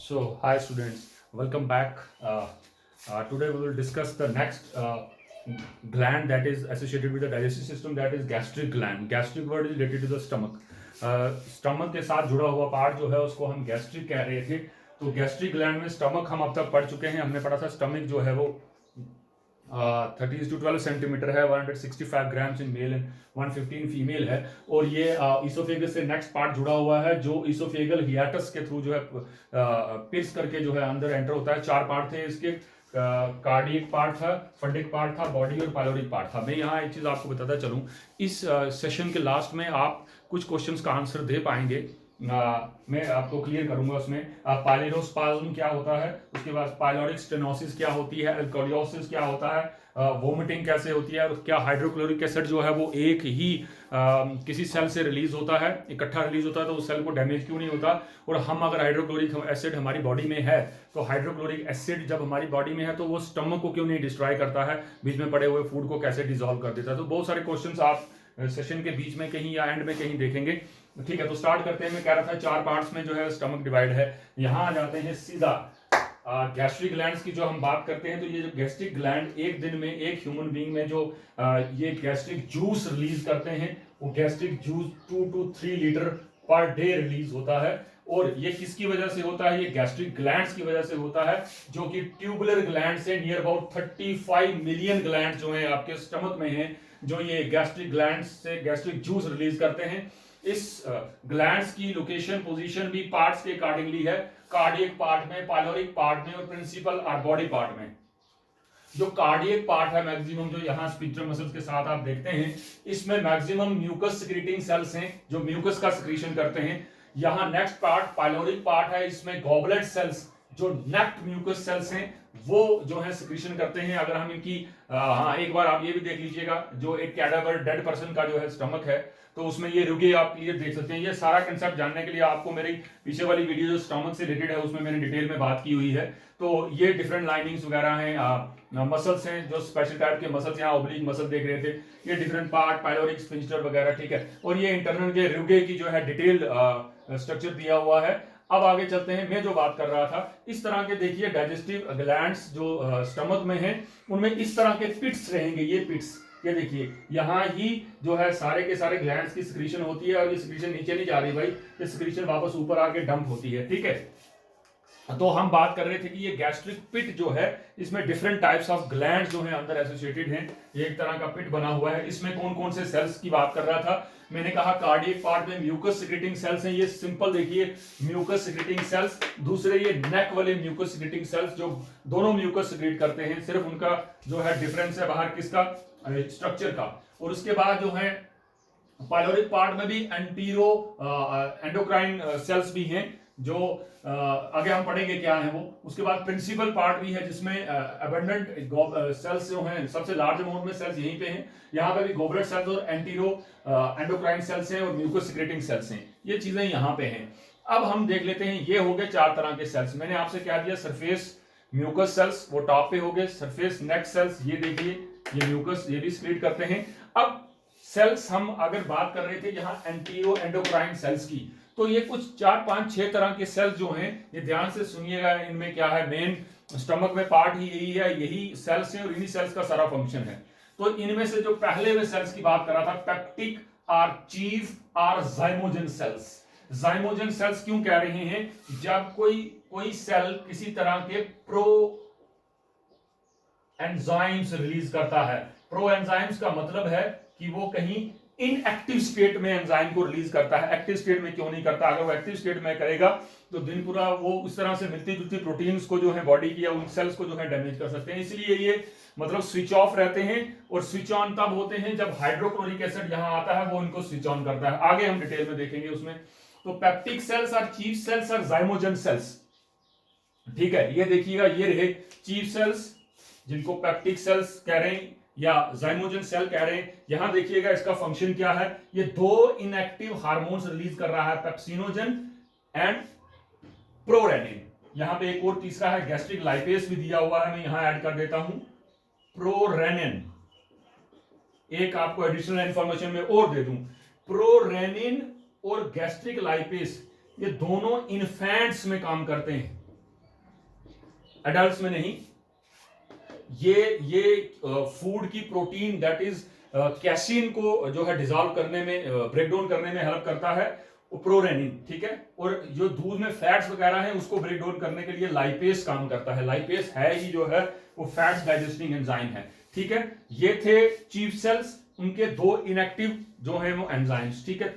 So, hi students, welcome back. Today we will discuss the next gland that is associated with the digestive system, that is gastric gland. Gastric word is related to the stomach. Stomach के साथ जुड़ा हुआ part जो है उसको हम gastric कह रहे थे. तो गैस्ट्रिक ग्लैंड में स्टमक हम अब तक पढ़ चुके हैं. हमने पढ़ा था स्टमक जो है वो 30 to 12 सेंटीमीटर है, 165 grams in male and 115 female है. और ये इसोफेगस से नेक्स्ट पार्ट जुड़ा हुआ है जो इसोफेगल हियाटस के थ्रू जो है पिर्स करके जो है अंदर एंटर होता है. 4 पार्ट थे इसके. कार्डियक पार्ट था, फंडिक पार्ट था, बॉडी और पाइलोरिक पार्ट था. मैं यहाँ एक चीज़ आपको बताता चलूँ, इस सेशन के लास्ट में आप कुछ क्वेश्चंस का आंसर दे पाएंगे. मैं आपको क्लियर करूंगा उसमें. पाइलोरोस्पाज्म क्या होता है, उसके बाद पाइलोरिक स्टेनोसिस क्या होती है, एल्कोलियोसिस क्या होता है, वोमिटिंग कैसे होती है, और क्या हाइड्रोक्लोरिक एसिड जो है वो एक ही किसी सेल से रिलीज होता है, इकट्ठा रिलीज होता है, तो उस सेल को डैमेज क्यों नहीं होता. और हम अगर हाइड्रोक्लोरिक एसिड हमारी बॉडी में है तो हाइड्रोक्लोरिक एसिड जब हमारी बॉडी में है तो वो स्टमक को क्यों नहीं डिस्ट्रॉय करता है, बीच में पड़े हुए फूड को कैसे डिजोल्व कर देता है. तो बहुत सारे क्वेश्चंस आप सेशन के बीच में कहीं या एंड में कहीं देखेंगे. ठीक है, तो स्टार्ट करते हैं. मैं कह रहा था 4 पार्ट्स में जो है स्टमक डिवाइड है. यहां आ जाते हैं सीधा गैस्ट्रिक ग्लैंड्स की जो हम बात करते हैं. तो ये जो गैस्ट्रिक ग्लैंड एक दिन में एक ह्यूमन बीइंग में जो ये गैस्ट्रिक जूस रिलीज करते हैं, वो gastric juice 2 to 3 litre per day release होता है. और ये किसकी वजह से होता है, ये गैस्ट्रिक ग्लैंड्स की वजह से होता है, जो कि ट्यूबुलर ग्लैंड से नियर अबाउट 35 मिलियन ग्लैंड जो है आपके स्टमक में है, जो ये गैस्ट्रिक ग्लैंड्स से गैस्ट्रिक जूस रिलीज करते हैं. इस ग्लैंड्स की लोकेशन पोजीशन भी पार्ट्स के अकॉर्डिंगली है. कार्डियक पार्ट में, पाइलोरिक पार्ट में और प्रिंसिपल और बॉडी पार्ट में. जो कार्डियक पार्ट है मैक्सिमम, जो यहाँ स्पिंक्टर मसल्स के साथ आप देखते हैं, इसमें मैक्सिमम म्यूकस सिक्रीटिंग सेल्स हैं जो म्यूकस का सिक्रीशन करते हैं. यहाँ नेक्स्ट पार्ट पाइलोरिक पार्ट है, इसमें गॉबलेट सेल्स जो नेक्ट म्यूकस सेल्स हैं वो जो है सिक्रीशन करते हैं. अगर हम इनकी हाँ एक बार आप ये भी देख लीजिएगा, जो एक कैडावर डेड पर्सन का जो है स्टमक है तो उसमें ये रुगे आप क्लियर देख सकते हैं. ये सारा कंसेप्ट जानने के लिए आपको मेरी पीछे वाली वीडियो जो स्टमक से रिलेटेड है उसमें मैंने डिटेल में बात की हुई है. तो ये डिफरेंट लाइनिंग्स वगैरह हैं, मसल्स हैं, जो स्पेशल टाइप के मसल्स, यहाँ ओब्लिक मसल देख रहे थे, ये डिफरेंट पार्ट पाइलोरिक स्फिंक्टर वगैरह. ठीक है, और ये इंटरनल के रुगे की जो है डिटेल स्ट्रक्चर दिया हुआ है. अब आगे चलते हैं. मैं जो बात कर रहा था, इस तरह के देखिए डाइजेस्टिव ग्लैंड्स जो स्टमक में हैं उनमें इस तरह के पिट्स रहेंगे. ये पिट्स, ये देखिए यहाँ ही जो है सारे के सारे ग्लैंड्स की सिक्रीशन होती है, और ये सिक्रीशन नीचे नहीं जा रही भाई, ये सिक्रीशन वापस ऊपर आके डंप होती है. ठीक है, तो हम बात कर रहे थे कि ये गैस्ट्रिक पिट जो है इसमें डिफरेंट टाइप्स ऑफ ग्लैंड जो है अंदर एसोसिएटेड हैं. ये एक तरह का पिट बना हुआ है. इसमें कौन कौन से सेल्स की बात कर रहा था, मैंने कहा कार्डियक पार्ट में म्यूकस सिक्रेटिंग सेल्स हैं. ये सिंपल देखिए म्यूकस सिक्रेटिंग सेल्स. दूसरे ये नेक वाले म्यूकस सिक्रेटिंग सेल्स जो दोनों म्यूकस सिक्रेट करते हैं, सिर्फ उनका जो है डिफरेंस है बाहर किसका, स्ट्रक्चर का. और उसके बाद जो है पाइलोरिक पार्ट में भी एंटीरो एंडोक्राइन सेल्स भी हैं जो आगे हम पढ़ेंगे क्या है वो. उसके बाद प्रिंसिपल पार्ट भी है जिसमें अबंडेंट सेल्स जो हैं, सबसे लार्ज अमाउंट में सेल्स यहीं पे हैं. यहाँ पे भी गोबलेट सेल्स और एंटीरो एंडोक्राइन सेल्स हैं और म्यूकस सिक्रेटिंग सेल्स हैं. ये चीजें यहाँ पे हैं. अब हम देख लेते हैं, ये हो गए 4 तरह के सेल्स. मैंने आपसे क्या दिया, सरफेस म्यूकस सेल्स वो टॉप पे हो गए, सरफेस नेक सेल्स ये देखिए ये म्यूकस ये भी सिक्रेट करते हैं. अब सेल्स हम अगर बात कर रहे थे यहाँ एंटीरो एंडोक्राइन सेल्स की, तो ये कुछ 4 5 6 तरह के सेल्स जो हैं, ये ध्यान से सुनिएगा. इनमें क्या है, मेन स्टमक में पार्ट ही यही है, यही सेल्स है और इन्हीं सेल्स का सारा फंक्शन है. तो इनमें से जो पहले में सेल्स की बात कर रहा था, peptic or chief or zymogen cells. Zymogen cells क्यों कह रहे हैं, जब कोई सेल किसी तरह के प्रो एंजाइम्स रिलीज करता है. प्रो एंजाइम्स का मतलब है कि वो कहीं इनएक्टिव स्टेट में एंजाइम को रिलीज करता है. एक्टिव स्टेट में क्यों नहीं करता, अगर वो एक्टिव स्टेट में करेगा तो दिन पूरा वो उस तरह से मिलती जुलती प्रोटीन्स को जो है बॉडी की या उन सेल्स को जो है डैमेज कर सकते हैं. इसलिए ये मतलब स्विच ऑफ रहते हैं, और स्विच ऑन तब होते हैं जब हाइड्रोक्लोरिक एसिड यहां आता है, वो इनको स्विच ऑन करता है. आगे हम डिटेल में देखेंगे उसमें. तो पेप्टिक सेल्स और चीफ सेल्स और जाइमोजन सेल्स. ठीक है, ये देखिएगा, ये रहे चीफ सेल्स जिनको पेप्टिक सेल्स कह रहे हैं या जाइमोजन सेल कह रहे हैं. यहां देखिएगा इसका फंक्शन क्या है, ये 2 इनएक्टिव हार्मोन्स रिलीज कर रहा है, पेप्सिनोजन एंड प्रोरेनिन. यहां पे एक और तीसरा है गैस्ट्रिक लाइपेस भी दिया हुआ है, मैं यहां ऐड कर देता हूं प्रोरेनिन. एक आपको एडिशनल इंफॉर्मेशन में और दे दूं, प्रोरेनिन और गैस्ट्रिक लाइपेस ये दोनों इन्फेंट्स में काम करते हैं. एडल्ट्स में नहीं। ये फूड की प्रोटीन दैट इज कैसीन को जो है डिजोल्व करने में, ब्रेक डाउन करने में हेल्प करता है प्रोरेनिन, ठीक है। और जो दूध में फैट्स वगैरह है उसको ब्रेक डाउन करने के लिए लाइपेस काम करता है। लाइपेस है ही जो है वो फैट्स डाइजेस्टिंग एंजाइम है, ठीक है। ये थे चीफ सेल्स, उनके दो इनएक्टिव जो है वो एंजाइम्स, ठीक है।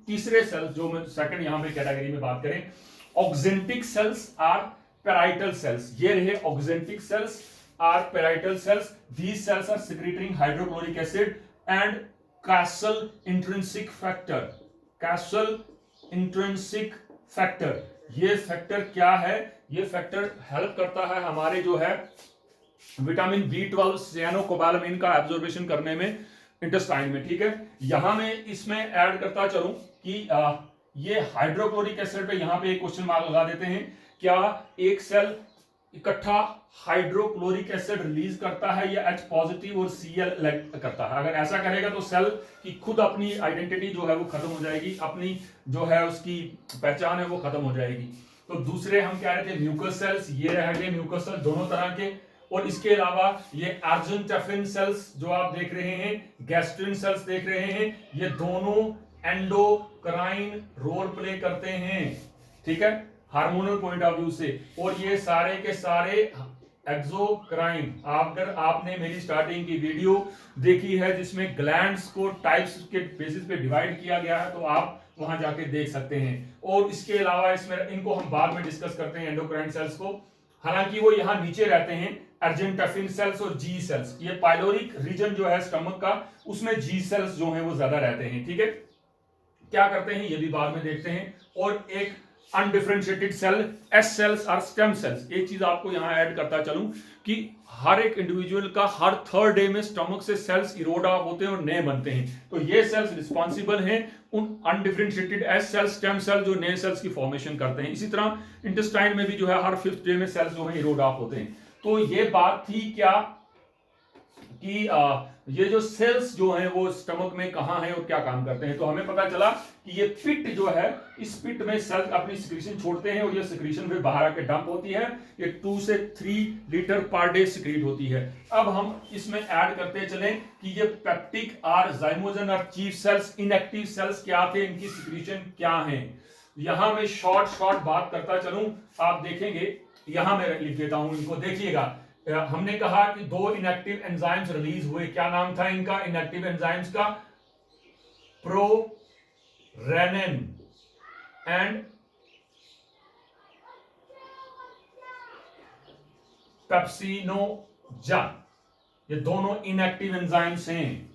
तीसरे सेल्स जो मैं सेकंड यहां पे कैटेगरी में बात करें, oxyntic cells or parietal cells. ये रहे oxyntic cells are parietal cells. These cells are secreting hydrochloric acid and Castle intrinsic factor. Castle intrinsic factor. ये फैक्टर क्या है? ये फैक्टर हेल्प करता है हमारे जो है विटामिन B12 सियानोकोबालामिन का एब्जॉर्बेशन करने में इंटेस्टाइन में, ठीक है। यहां मैं इसमें ऐड करता चलूं कि ये हाइड्रोक्लोरिक एसिड पे यहां पे एक क्वेश्चन मार्क लगा देते हैं। क्या एक सेल इकट्ठा हाइड्रोक्लोरिक एसिड रिलीज करता है या H पॉजिटिव और Cl करता है? अगर ऐसा करेगा तो सेल की खुद अपनी आइडेंटिटी जो है वो खत्म हो जाएगी, अपनी जो है उसकी पहचान है वो खत्म हो जाएगी। तो दूसरे हम कह रहे थे म्यूकस सेल्स, ये रह गए म्यूकस सेल्स दोनों तरह के। और इसके अलावा ये अर्जेंटेफिन सेल्स जो आप देख रहे हैं, गैस्ट्रिन सेल्स देख रहे हैं, ये दोनों एंडोक्राइन रोल प्ले करते हैं, ठीक है, हार्मोनल पॉइंट ऑफ व्यू से। और ये सारे के सारे एक्सोक्राइन, अगर आपने मेरी स्टार्टिंग की वीडियो देखी है जिसमें ग्लैंड्स को टाइप्स के बेसिस पे डिवाइड किया गया है तो आप वहां जाके देख सकते हैं। और इसके अलावा इसमें इनको हम बाद में डिस्कस करते हैं एंडोक्राइन सेल्स को, हालांकि वो यहां नीचे रहते हैं, अर्जेंटेफिन सेल्स और जी सेल्स। ये पाइलोरिक रीजन जो है स्टमक का, उसमें जी सेल्स जो है वो ज्यादा रहते हैं, ठीक है। क्या करते हैं ये भी बाद में देखते हैं। और एक अनडिफरेंशिएटेड सेल, एस सेल्स और स्टेम सेल्स। एक चीज आपको यहां ऐड करता चलूं कि हर एक इंडिविजुअल का हर थर्ड डे में स्टमक से सेल्स इरोड ऑफ होते हैं और नए बनते हैं। तो ये सेल्स रिस्पॉन्सिबल हैं उन undifferentiated S cells, stem cell जो नए सेल्स की फॉर्मेशन करते हैं। इसी तरह इंटेस्टाइन में भी जो है हर फिफ्थ डे में सेल्स जो है इरोड ऑफ होते हैं। तो ये बात थी क्या कि ये जो सेल्स जो हैं वो स्टमक में कहां है और क्या काम करते हैं। तो हमें पता चला कि ये पिट जो है, इस पिट में सेल्स अपनी सिक्रीशन छोड़ते हैं और ये सिक्रीशन फिर बाहर आके डंप होती है। ये 2 से 3 लीटर पर डे सिक्रीट होती है। अब हम इसमें ऐड करते चलें कि ये पेप्टिक और जाइमोजन और चीफ सेल्स, इनएक्टिव सेल्स क्या थे, इनकी सिक्रीशन क्या है। यहां मैं शॉर्ट बात करता चलूं, आप देखेंगे यहां मैं लिख देता हूं इनको, देखिएगा। हमने कहा कि 2 इनएक्टिव एंजाइम्स रिलीज हुए, क्या नाम था इनका इनएक्टिव एंजाइम्स का? Prorenin and pepsinogen. ये दोनों इनएक्टिव एंजाइम्स हैं,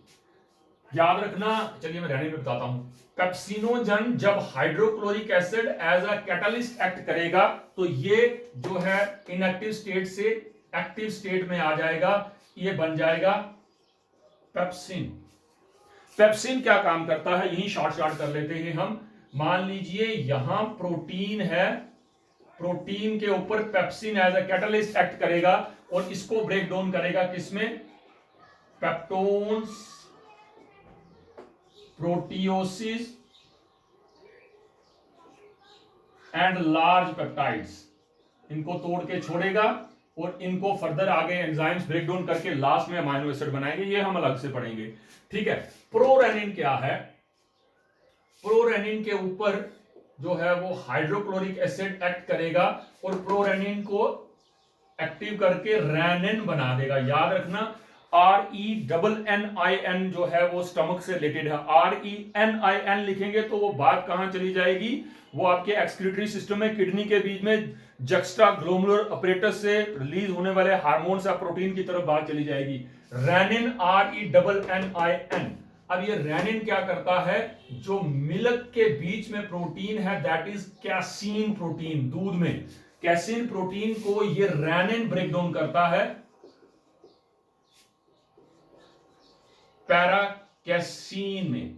याद रखना। चलिए मैं रहने में बताता हूं। पेप्सिनोजन जब hydrochloric acid as a catalyst act करेगा तो ये जो है इनएक्टिव स्टेट से एक्टिव स्टेट में आ जाएगा, ये बन जाएगा पेप्सिन। पेप्सिन क्या काम करता है यही शॉर्ट कर लेते हैं हम। मान लीजिए यहां प्रोटीन है, प्रोटीन के ऊपर pepsin as a catalyst act करेगा और इसको ब्रेक डाउन करेगा किसमें? Peptones, proteoses and large peptides. इनको तोड़ के छोड़ेगा और इनको फर्दर आगे एंजाइम्स ब्रेक डाउन करके लास्ट में अमाइनो एसिड बनाएंगे, ये हम अलग से पढ़ेंगे, ठीक है। प्रोरेनिन क्या है? प्रोरेनिन के ऊपर जो है वो हाइड्रोक्लोरिक एसिड एक्ट करेगा और प्रोरेनिन को एक्टिव करके रेनिन बना देगा। याद रखना RENNIN जो है वो स्टमक से रिलेटेड है। RENIN लिखेंगे तो वो बात कहां चली जाएगी? वो आपके एक्सक्रीटरी सिस्टम में, किडनी के बीच में जक्स्ट्रा ग्लोमुलर अपरेटस से रिलीज होने वाले हार्मोन या प्रोटीन की तरफ बात चली जाएगी। Rennin, RENNIN। अब ये रेनिन क्या करता है? जो मिल्क के बीच में प्रोटीन है दैट इज कैसीन प्रोटीन, दूध में कैसीन प्रोटीन को ये रेनिन ब्रेक डाउन करता है पैराकैसीन में।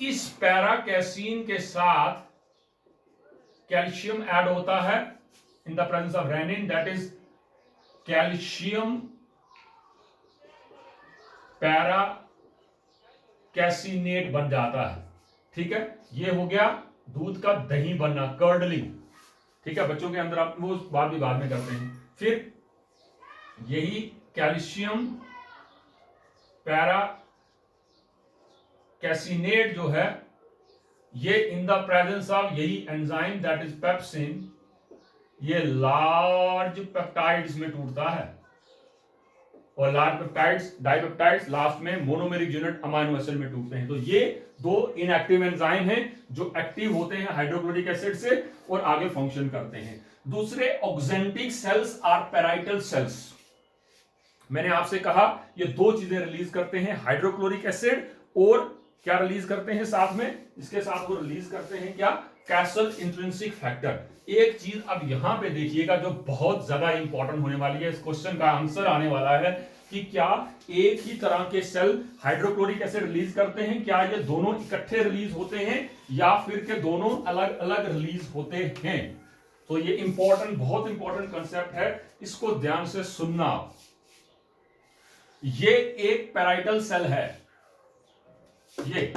इस पैराकैसीन के साथ कैल्शियम ऐड होता है in the presence of rennin, that is calcium paracaseinate बन जाता है, ठीक है। ये हो गया दूध का दही बनना, कर्डलिंग, ठीक है, बच्चों के अंदर आप वो बात भी बाद में करते हैं। फिर यही कैल्शियम पैरा कैसिनेट जो है, ये इन द प्रेजेंस ऑफ यही एंजाइम दैट इज पेप्सिन, ये लार्ज पेप्टाइड्स में टूटता है, और लार्ज पेप्टाइड्स डाइपेप्टाइड्स लास्ट में मोनोमेरिक यूनिट अमाइनो एसिड में टूटते हैं। तो ये दो इनएक्टिव एंजाइम हैं जो एक्टिव होते हैं हाइड्रोक्लोरिक एसिड से और आगे फंक्शन करते हैं। दूसरे oxyntic cells or parietal cells. मैंने आपसे कहा ये दो चीजें रिलीज करते हैं, हाइड्रोक्लोरिक एसिड, और क्या रिलीज करते हैं साथ में, इसके साथ वो रिलीज करते हैं क्या, कैसल इंट्रिंसिक फैक्टर। एक चीज अब यहां पे देखिएगा जो बहुत ज्यादा इंपॉर्टेंट होने वाली है, इस क्वेश्चन का आंसर आने वाला है कि क्या एक ही तरह के सेल हाइड्रोक्लोरिक एसिड रिलीज करते हैं, क्या ये दोनों इकट्ठे रिलीज होते हैं या फिर के दोनों अलग अलग रिलीज होते हैं। तो ये इंपॉर्टेंट, बहुत इंपॉर्टेंट कंसेप्ट है, इसको ध्यान से सुनना। ये एक पैराइटल सेल है, ये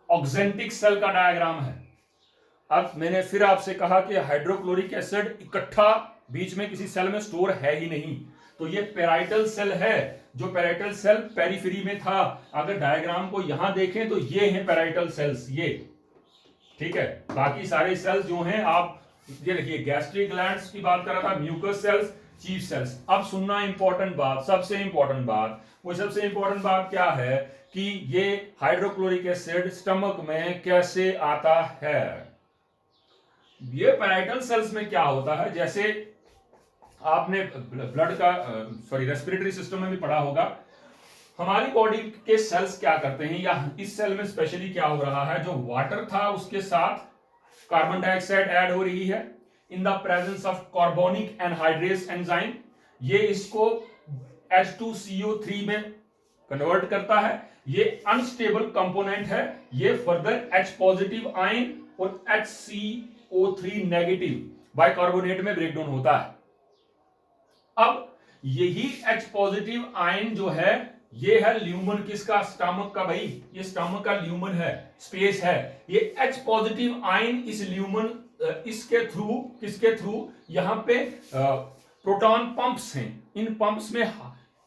ऑक्जेंटिक सेल का डायग्राम है। अब मैंने फिर आपसे कहा कि हाइड्रोक्लोरिक एसिड इकट्ठा बीच में किसी सेल में स्टोर है ही नहीं, तो ये पेराइटल सेल है। जो पेराइटल सेल पेरिफेरी में था, अगर डायग्राम को यहां देखें तो ये हैं पेराइटल सेल्स, ये ठीक है। बाकी सारे सेल्स जो हैं, आप ये देखिए गैस्ट्रिक ग्लैंड्स की बात कर रहा था, म्यूकस सेल्स, चीफ सेल्स। अब सुनना इंपॉर्टेंट बात, सबसे इंपॉर्टेंट बात, वो सबसे इंपॉर्टेंट बात क्या है कि ये हाइड्रोक्लोरिक एसिड स्टमक में कैसे आता है। ये पैराइटल सेल्स में क्या होता है, जैसे आपने ब्लड का रेस्पिरेटरी सिस्टम में भी पढ़ा होगा, हमारी बॉडी के सेल्स क्या करते हैं, या इस सेल में स्पेशली क्या हो रहा है, जो वाटर था उसके साथ कार्बन डाइऑक्साइड ऐड हो रही है in the presence of carbonic anhydrase enzyme, ये इसको H2CO3 में कन्वर्ट करता है। ये अनस्टेबल कंपोनेंट है, ये फर्दर H पॉजिटिव आयन और HCO3 नेगेटिव बाइकार्बोनेट में ब्रेकडाउन होता है। अब यही H पॉजिटिव आयन जो है, ये है ल्यूमन किसका, स्टमक का। भाई ये स्टमक का ल्यूमन है, स्पेस है। ये H पॉजिटिव आयन इस ल्यूमन, इसके थ्रू, किसके थ्रू, यहां पे प्रोटॉन पंप्स हैं, इन पंप्स में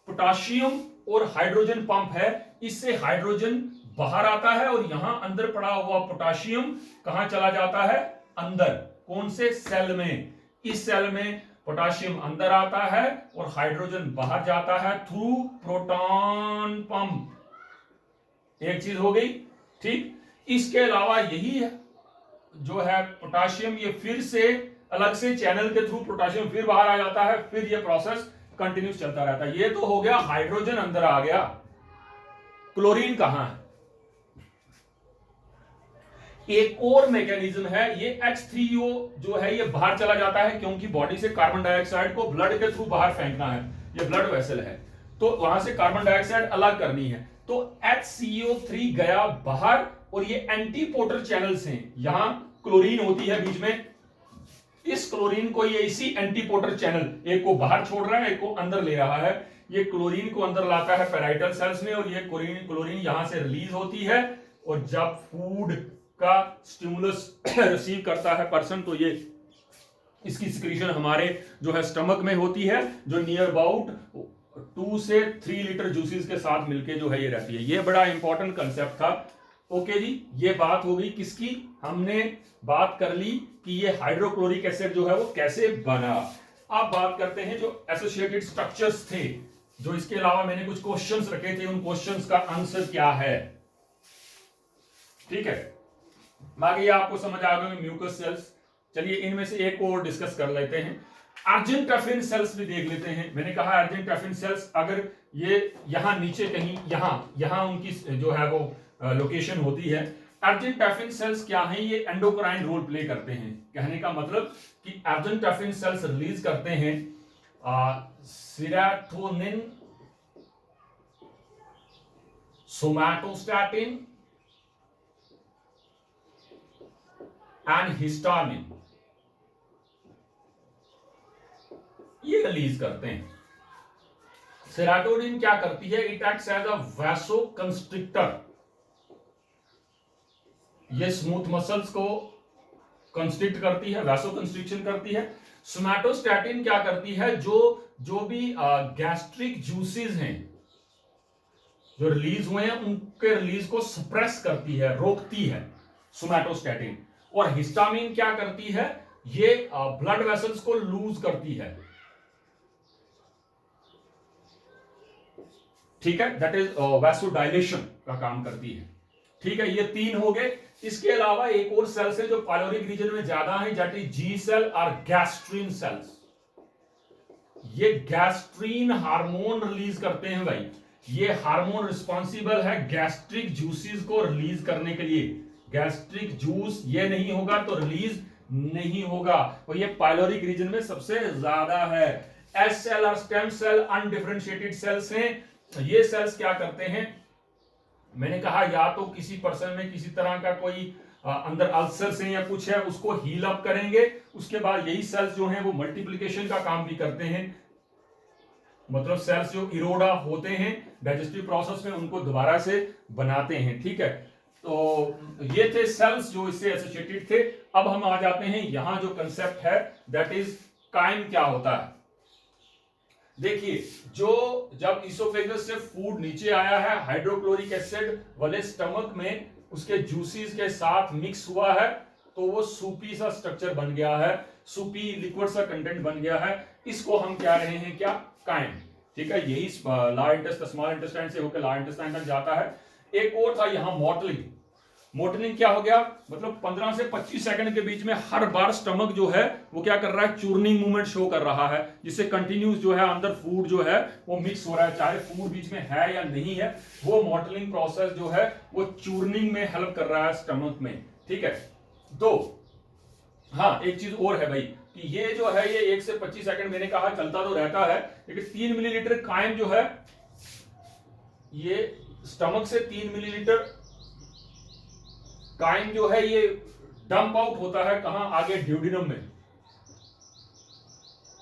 पोटाशियम और हाइड्रोजन पंप है, इससे हाइड्रोजन बाहर आता है और यहां अंदर पड़ा हुआ पोटाशियम कहां चला जाता है, अंदर। कौन से सेल में, इस सेल में पोटाशियम अंदर आता है और हाइड्रोजन बाहर जाता है थ्रू प्रोटॉन पंप। एक चीज हो गई, ठीक। इसके अलावा यही है जो है पोटाशियम, ये फिर से अलग से चैनल के थ्रू पोटाशियम फिर बाहर आ जाता है, फिर ये प्रोसेस कंटिन्यूस चलता रहता है। ये तो हो गया, हाइड्रोजन अंदर आ गया। क्लोरीन कहां है, एक और मैकेनिज्म है, ये H3O जो है ये बाहर चला जाता है, क्योंकि बॉडी से कार्बन डाइऑक्साइड को ब्लड के थ्रू बाहर फेंकना है, ये ब्लड वेसल है, तो वहां से कार्बन डाइऑक्साइड अलग करनी है, तो HCO3 गया बाहर, और ये एंटीपोटर चैनल्स हैं, यहां क्लोरीन होती है बीच में, इस क्लोरीन को ये इसी एंटीपोटर चैनल, एक को बाहर छोड़ रहा है, एक को अंदर ले रहा है, ये क्लोरीन को अंदर लाता है पैराइटल सेल्स में, और ये क्लोरीन यहां से रिलीज होती है, और जब फूड का स्टिमुलस रिसीव करता है पर्सन, तो ये इसकी सिक्रीशन हमारे जो है स्टमक में होती है, जो नियर अबाउट 2 से 3 लीटर जूसेस के साथ मिलके जो है ये रहती है। ये बड़ा इंपॉर्टेंट कंसेप्ट था। ओके जी, ये बात हो गई किसकी, हमने बात कर ली कि ये हाइड्रोक्लोरिक एसिड जो है वो कैसे बना। अब बात करते हैं जो एसोसिएटेड स्ट्रक्चर्स थे, जो इसके अलावा मैंने कुछ क्वेश्चंस रखे थे, उन क्वेश्चंस का आंसर क्या है, ठीक है। बाकी आपको समझ आ गए म्यूकस सेल्स। चलिए इनमें से एक और डिस्कस कर लेते हैं, अर्जेंटाफिन सेल्स भी देख लेते हैं। मैंने कहा अर्जेंटाफिन सेल्स, अगर ये यहां नीचे कहीं यहां उनकी जो है वो लोकेशन होती है। अर्जेंटाफिन सेल्स क्या है, ये एंडोक्राइन रोल प्ले करते हैं। कहने का मतलब कि अर्जेंटाफिन सेल्स रिलीज करते हैं सेरोटोनिन, सोमैटोस्टैटिन एंड हिस्टामिन, ये रिलीज करते हैं। सेरोटोनिन क्या करती है, इट एक्ट्स एज अ वैसोकंस्ट्रिक्टर, ये स्मूथ मसल्स को कंस्ट्रिक्ट करती है, वैसो कंस्ट्रिक्शन करती है। सोमैटोस्टैटिन क्या करती है, जो भी गैस्ट्रिक जूसेस हैं जो रिलीज हुए हैं उनके रिलीज को सप्रेस करती है, रोकती है सोमैटोस्टैटिन। और हिस्टामिन क्या करती है, ये ब्लड वेसल्स को लूज करती है, ठीक है, दैट इज वैसोडाइलेशन का काम करती है, ठीक है। ये 3 हो गए। इसके अलावा एक और सेल्स है जो पाइलोरिक रीजन में ज्यादा है, दैट इज जी सेल और गैस्ट्रीन सेल्स। ये गैस्ट्रीन हार्मोन रिलीज करते हैं भाई। ये हार्मोन रिस्पॉन्सिबल है गैस्ट्रिक जूसेस को रिलीज करने के लिए। गैस्ट्रिक जूस ये नहीं होगा तो रिलीज नहीं होगा, और ये पाइलोरिक रीजन में सबसे ज्यादा है। एस सेल और स्टेम सेल अनडिफरेंशिएटेड सेल्स हैं। ये सेल्स क्या करते हैं, मैंने कहा या तो किसी पर्सन में किसी तरह का कोई अंदर अल्सर्स है या कुछ है, उसको हील अप करेंगे। उसके बाद यही सेल्स जो हैं वो मल्टीप्लिकेशन का काम भी करते हैं, मतलब सेल्स जो इरोडा होते हैं डाइजेस्टिव प्रोसेस में उनको दोबारा से बनाते हैं, ठीक है। तो ये थे सेल्स जो इससे एसोसिएटेड थे। अब हम आ जाते हैं यहां जो कंसेप्ट है, दैट इज काइम क्या होता है। देखिए, जो जब इसोफेगस से फूड नीचे आया है, हाइड्रोक्लोरिक एसिड वाले स्टमक में उसके जूसेस के साथ मिक्स हुआ है, तो वो सूपी सा स्ट्रक्चर बन गया है, सूपी लिक्विड सा कंटेंट बन गया है। इसको हम कह रहे हैं क्या, काइम, ठीक है। यही लार्ज इंटेस्टाइन, स्मॉल इंटेस्टाइन से होकर लार्ज इंटेस्टाइन तक जाता है। एक और था यहां मोटलिंग। मोटलिंग क्या हो गया, मतलब 15 से 25 सेकंड के बीच में हर बार स्टमक जो है वो क्या कर रहा है, चूर्निंग मूवमेंट शो कर रहा है, जिससे कंटिन्यूस जो है अंदर फूड जो है वो मिक्स हो रहा है, चाहे फूड बीच में है या नहीं है। वो मोटलिंग प्रोसेस जो है वो चूर्निंग में हेल्प कर रहा है स्टमक में, ठीक है। तो हाँ, एक चीज और है भाई कि ये जो है ये 1 से 25 सेकंड मैंने कहा चलता तो रहता है, लेकिन 3 मिलीलीटर काइम जो है ये स्टमक से 3 मिलीलीटर काइम जो है ये डंप आउट होता है कहां, आगे ड्यूडिनम में।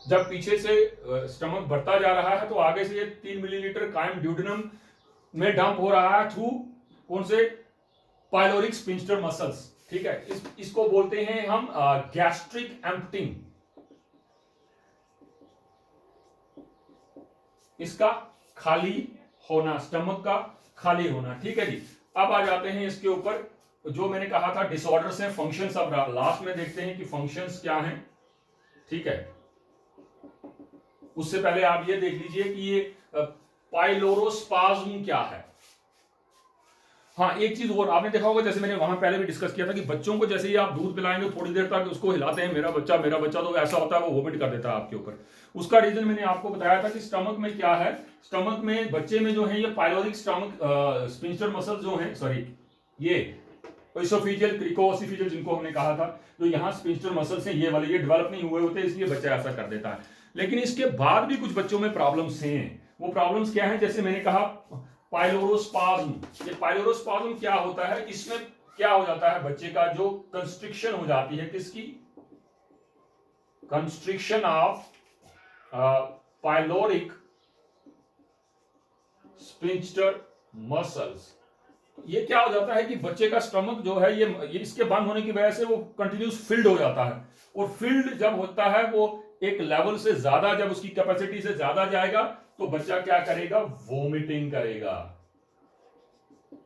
जब पीछे से स्टमक बढ़ता जा रहा है तो आगे से ये 3 मिलीलीटर काइम ड्यूडिनम में डंप हो रहा है थ्रू कौन से, पाइलोरिक स्फिंक्टर मसल्स, ठीक है। इसको बोलते हैं हम गैस्ट्रिक एम्प्टिंग, इसका खाली होना, स्टमक का खाली होना, ठीक है जी। अब आ जाते हैं इसके ऊपर जो मैंने कहा था डिसऑर्डर्स हैं, फंक्शंस। अब लास्ट में देखते हैं कि फंक्शंस क्या हैं, ठीक है। उससे पहले आप ये देख लीजिए कि ये पाइलोरोस्पाज्म क्या है। हाँ, एक चीज और आपने देखा होगा, जैसे मैंने वहां पहले भी डिस्कस किया था कि बच्चों को जैसे ही आप दूध पिलाएंगे थोड़ी देर तक उसको हिलाते हैं, मेरा बच्चा, तो ऐसा होता है वो वोमिट कर देता है आपके ऊपर। उसका रीजन मैंने आपको बताया था कि स्टमक में क्या है, स्टमक में बच्चे में जो है ये पाइलोरिक स्टमक स्फिंक्टर मसल जो है, सॉरी ये इसोफेजियल क्रिकोसिफेजियल जिनको हमने कहा था, जो यहाँ स्फिंक्टर मसल्स हैं ये वाले, ये डेवलप नहीं हुए होते, इसलिए बच्चा ऐसा कर देता है। लेकिन इसके बाद भी कुछ बच्चों में प्रॉब्लम्स हैं। वो प्रॉब्लम्स क्या है, जैसे मैंने कहा पाइलोरोस्पाज्म। ये पाइलोरोस्पाज्म क्या होता है, इसमें क्या हो जाता है, बच्चे का जो कंस्ट्रिक्शन हो जाती है, किसकी, constriction of pyloric sphincter muscles. ये क्या हो जाता है कि बच्चे का स्टमक जो है ये इसके बंद होने की वजह से वो कंटिन्यूस फिल्ड हो जाता है, और फिल्ड जब होता है वो एक लेवल से ज्यादा, जब उसकी कैपेसिटी से ज्यादा जाएगा तो बच्चा क्या करेगा, वोमिटिंग करेगा।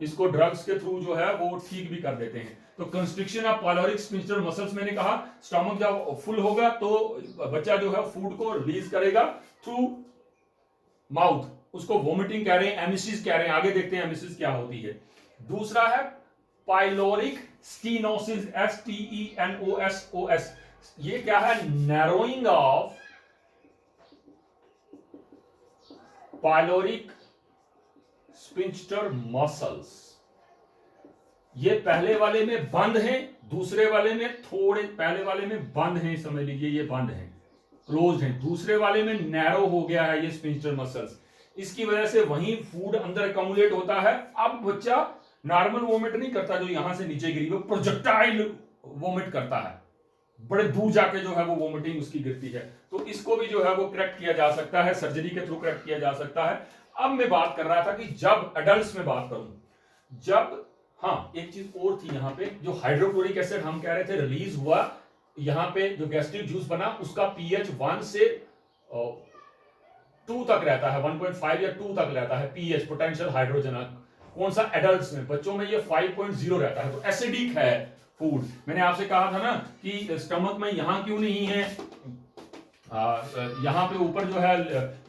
इसको ड्रग्स के थ्रू जो है वो ठीक भी कर देते हैं। तो constriction of pyloric sphincter muscles मैंने कहा, स्टमक जब फुल होगा तो बच्चा जो है फूड को रिलीज करेगा थ्रू माउथ, उसको वोमिटिंग कह रहे हैं, एमिसिस कह रहे हैं। आगे देखते हैं एमिसिस क्या होती है। दूसरा है पाइलोरिक स्टीनोसिस, STENOSOS। ये क्या है, narrowing of pyloric sphincter muscles. ये पहले वाले में बंद हैं, दूसरे वाले में थोड़े, पहले वाले में बंद हैं, समझ लीजिए ये बंद हैं, क्लोज्ड हैं, दूसरे वाले में नैरो हो गया है ये स्फिंक्टर मसल्स। इसकी वजह से वहीं फूड अंदर अकोमुलेट होता है। अब बच्चा नॉर्मल वोमिट नहीं करता जो यहां से नीचे गिरी, वो प्रोजेक्टाइल वोमिट करता है, बड़े दूर जाके जो है वो वोमिटिंग उसकी गिरती है। तो इसको भी जो है वो करेक्ट किया जा सकता है, सर्जरी के थ्रू करेक्ट किया जा सकता है। अब मैं बात कर रहा था कि जब एडल्ट्स में बात करूं, जब हाँ, एक चीज और थी यहाँ पे, जो हाइड्रोक्लोरिक एसिड हम कह रहे थे रिलीज हुआ, यहाँ पे जो गैस्ट्रिक जूस बना उसका पीएच 1 से 2 तक रहता है, 1.5 या 2 तक रहता है पीएच, पोटेंशियल हाइड्रोजन। कौन सा? एडल्ट्स में। बच्चों में ये 5.0 रहता है, तो एसिडिक है फूड। मैंने आपसे कहा था ना कि स्टमक में यहां क्यों नहीं है, यहाँ पे ऊपर जो है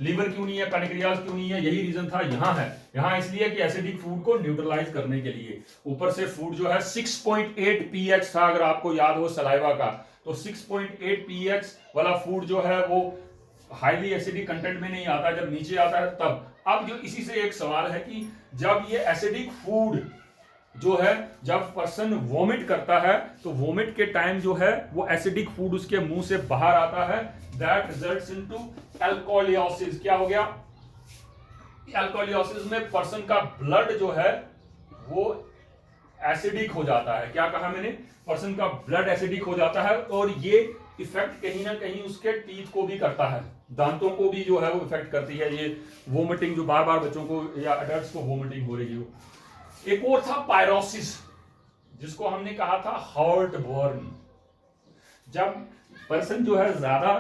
लीवर क्यों नहीं है, पैनक्रियाज क्यों नहीं है, यही रीजन था। यहाँ है, यहाँ इसलिए कि एसिडिक फूड को न्यूट्रलाइज करने के लिए। ऊपर से फूड जो है 6.8 पीएच था, अगर आपको याद हो सलाइवा का, तो 6.8 पीएच वाला फूड जो है वो हाईली एसिडिक कंटेंट में नहीं आता, जब नीचे आता है तब। अब जो इसी से एक सवाल है कि जब ये एसिडिक फूड जो है, जब पर्सन वोमिट करता है तो वोमिट के टाइम जो है वो एसिडिक फूड उसके मुंह से बाहर आता है, दैट रिजल्ट्स इनटू एल्कोलियोसिस। क्या हो गया? एल्कोलियोसिस में पर्सन का ब्लड जो है वो एसिडिक हो जाता है। क्या कहा मैंने? पर्सन का ब्लड एसिडिक हो जाता है, और ये इफेक्ट कहीं ना कहीं उसके टीथ को भी करता है, दांतों को भी जो है वो इफेक्ट करती है, ये वोमिटिंग जो बार बार बच्चों को या अडल्ट्स को वोमिटिंग हो रही हो। एक और था पायरोसिस, जिसको हमने कहा था हार्ट बर्न। जब पर्सन जो है ज्यादा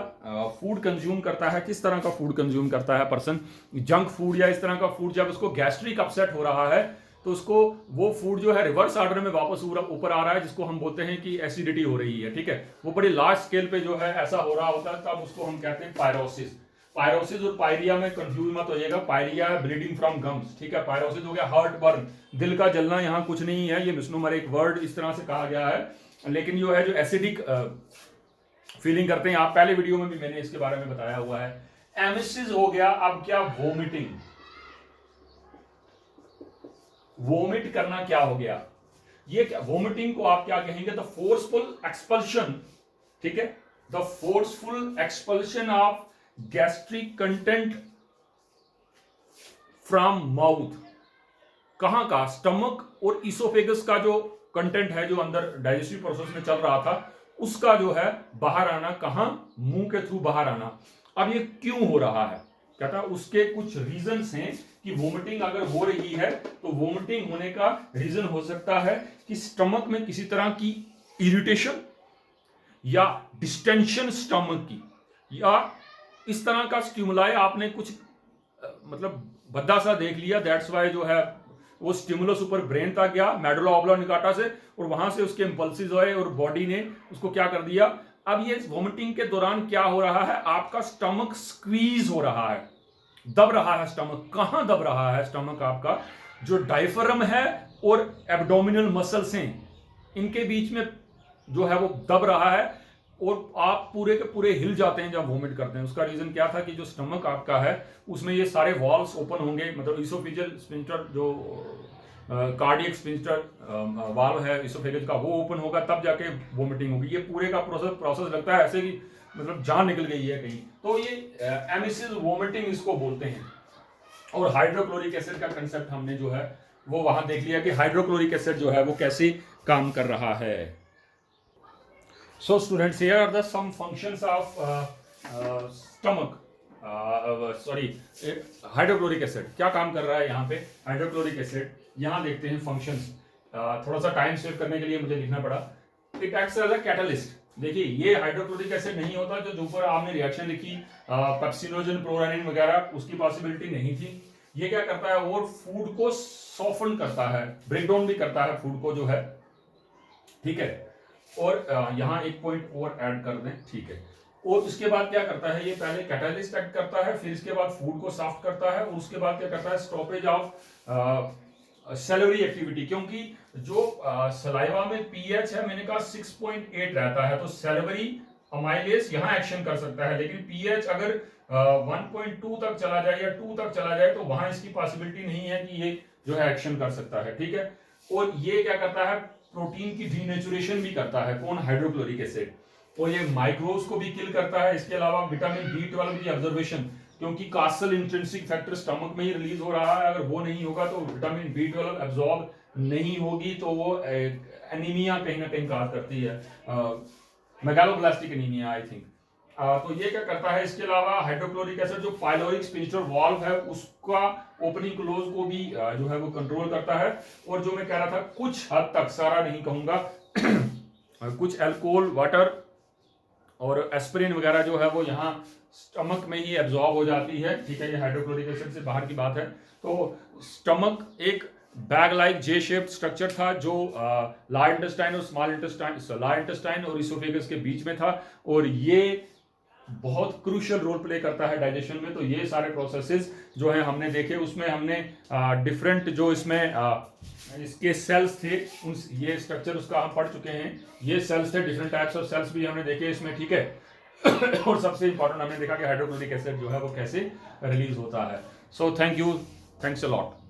फूड कंज्यूम करता है, किस तरह का फूड कंज्यूम करता है पर्सन, जंक फूड या इस तरह का फूड, जब उसको गैस्ट्रिक अपसेट हो रहा है तो उसको वो फूड जो है रिवर्स ऑर्डर में वापस ऊपर आ रहा है, जिसको हम बोलते हैं कि एसिडिटी हो रही है। ठीक है, वो बड़ी लार्ज स्केल पे जो है ऐसा हो रहा होता है, तब उसको हम कहते हैं पायरोसिस। पायरोसिस और पायरिया में कंफ्यूज मत होइएगा, पायरिया है ब्लीडिंग फ्रॉम गम्स, ठीक है, पायरोसिस हो गया हार्ट बर्न, दिल का जलना, यहाँ कुछ नहीं है, ये मिसनोमर एक वर्ड इस तरह से कहा गया है, लेकिन जो है जो एसिडिक फीलिंग करते हैं, आप पहले वीडियो में भी मैंने इसके बारे में बताया हुआ है। एमिसिस हो गया। अब क्या? वोमिटिंग। वोमिट करना क्या हो गया? ये क्या वोमिटिंग को आप क्या कहेंगे? द फोर्सफुल एक्सपल्शन, ठीक है, the forceful expulsion of gastric content from mouth. कहां का? स्टमक और इसोफेगस का जो कंटेंट है, जो अंदर डाइजेस्टिव प्रोसेस में चल रहा था, उसका जो है बाहर आना। कहां? मुंह के थ्रू बाहर आना। अब ये क्यों हो रहा है? कहता उसके कुछ रीजंस हैं कि वोमिटिंग अगर हो रही है तो वोमिटिंग होने का रीजन हो सकता है कि स्टमक में किसी तरह की इरिटेशन या डिस्टेंशन स्टमक की, या इस तरह का स्टिमुलाई आपने कुछ मतलब भद्दा सा देख लिया, दैट्स वाई जो है वो स्टिमुलस ऊपर ब्रेन तक गया, मेडुला ऑब्लांगेटा से, और वहां से उसके इंपल्सिस आए और बॉडी ने उसको क्या कर दिया। अब ये वोमिटिंग के दौरान क्या हो रहा है? आपका स्टमक स्क्वीज हो रहा है, दब रहा है स्टमक। कहां दब रहा है स्टमक? आपका जो डायफ्राम है और एब्डोमिनल मसल्स हैं, इनके बीच में जो है वो दब रहा है, और आप पूरे के पूरे हिल जाते हैं जब वोमिट करते हैं। उसका रीजन क्या था कि जो स्टमक आपका है उसमें ये सारे वॉल्व्स ओपन होंगे, मतलब इसोफेजियल स्फिंक्टर, जो कार्डियक स्फिंक्टर वाल्व है इसोफेगस का, वो ओपन होगा, तब जाके वोमिटिंग होगी। ये पूरे का प्रोसेस लगता है ऐसे कि मतलब जान निकल गई है कहीं, तो ये एमिसिस वोमिटिंग इसको बोलते हैं। और हाइड्रोक्लोरिक एसिड का कंसेप्ट हमने जो है वो वहां देख लिया कि हाइड्रोक्लोरिक एसिड जो है वो कैसे काम कर रहा है। So students, here are the some functions of stomach. Hydrochloric acid क्या काम कर रहा है यहाँ पे? हाइड्रोक्लोरिक एसिड, यहाँ देखते हैं फंक्शंस। थोड़ा सा टाइम सेव करने के लिए मुझे लिखना पड़ा। It acts as a catalyst. देखिए, ये हाइड्रोक्लोरिक एसिड नहीं होता जो ऊपर आपने रिएक्शन लिखी पेप्सिनोजन, प्रोरानिन वगैरह, उसकी पॉसिबिलिटी नहीं थी। ये क्या करता है? और फूड को सॉफ्टन करता है, ब्रेक डाउन भी करता है फूड को जो है, ठीक है। और यहाँ एक पॉइंट और ऐड कर दें, ठीक है। और उसके बाद क्या करता है? ये पहले कैटालिस्ट एक्ट करता है, फिर इसके बाद फूड को सॉफ्ट करता है, और उसके बाद क्या करता है? Stoppage of salary activity. क्योंकि जो सलाइवा में पीएच है, मैंने कहा 6.8 रहता है, तो सेलरी अमाइलेज यहाँ एक्शन कर सकता है, लेकिन पीएच अगर 1.2 तक चला जाए या 2 तक चला जाए तो वहां इसकी पॉसिबिलिटी नहीं है कि ये जो है एक्शन कर सकता है, ठीक है। और ये क्या करता है? प्रोटीन की डीनेचुरेशन भी करता है। कौन? Hydrochloric acid. और ये माइक्रोब्स को भी किल करता है। इसके अलावा विटामिन B12 की ऑब्जर्वेशन, क्योंकि कासल इंट्रिंसिक फैक्टर स्टमक में ही रिलीज हो रहा है, अगर वो नहीं होगा तो विटामिन B12 एब्जॉर्ब नहीं होगी, तो वो एनीमिया कहीं ना कहीं काज करती है, मेगालोब्लास्टिक एनीमिया आई थिंक। तो ये क्या करता है, इसके अलावा हाइड्रोक्लोरिक एसिड जो पाइलोरिक स्पिंचर वाल्व है उसका ओपनिंग क्लोज को भी जो है वो कंट्रोल करता है। और जो मैं कह रहा था कुछ हद तक, सारा नहीं कहूंगा, कुछ अल्कोहल, वाटर और एस्पिरिन वगैरह जो है वो यहाँ स्टमक में ही एब्जॉर्ब हो जाती है, ठीक है। ये हाइड्रोक्लोरिक एसिड से बाहर की बात है। तो स्टमक एक बैग लाइक जे शेप्ड स्ट्रक्चर था जो लार्ज इंटेस्टाइन और स्मॉल इंटेस्टाइन, लार्ज इंटेस्टाइन और इसोफेगस के बीच में था, और ये बहुत क्रूशियल रोल प्ले करता है डाइजेशन में। तो ये सारे प्रोसेसेस जो है हमने देखे, उसमें हमने डिफरेंट जो इसमें इसके सेल्स थे, उन ये स्ट्रक्चर उसका हम पढ़ चुके हैं। ये सेल्स थे, डिफरेंट टाइप्स ऑफ सेल्स भी हमने देखे इसमें, ठीक है। और सबसे इंपॉर्टेंट हमने देखा कि हाइड्रोक्लोरिक एसिड जो है वो कैसे रिलीज होता है। So thank you, thanks a lot.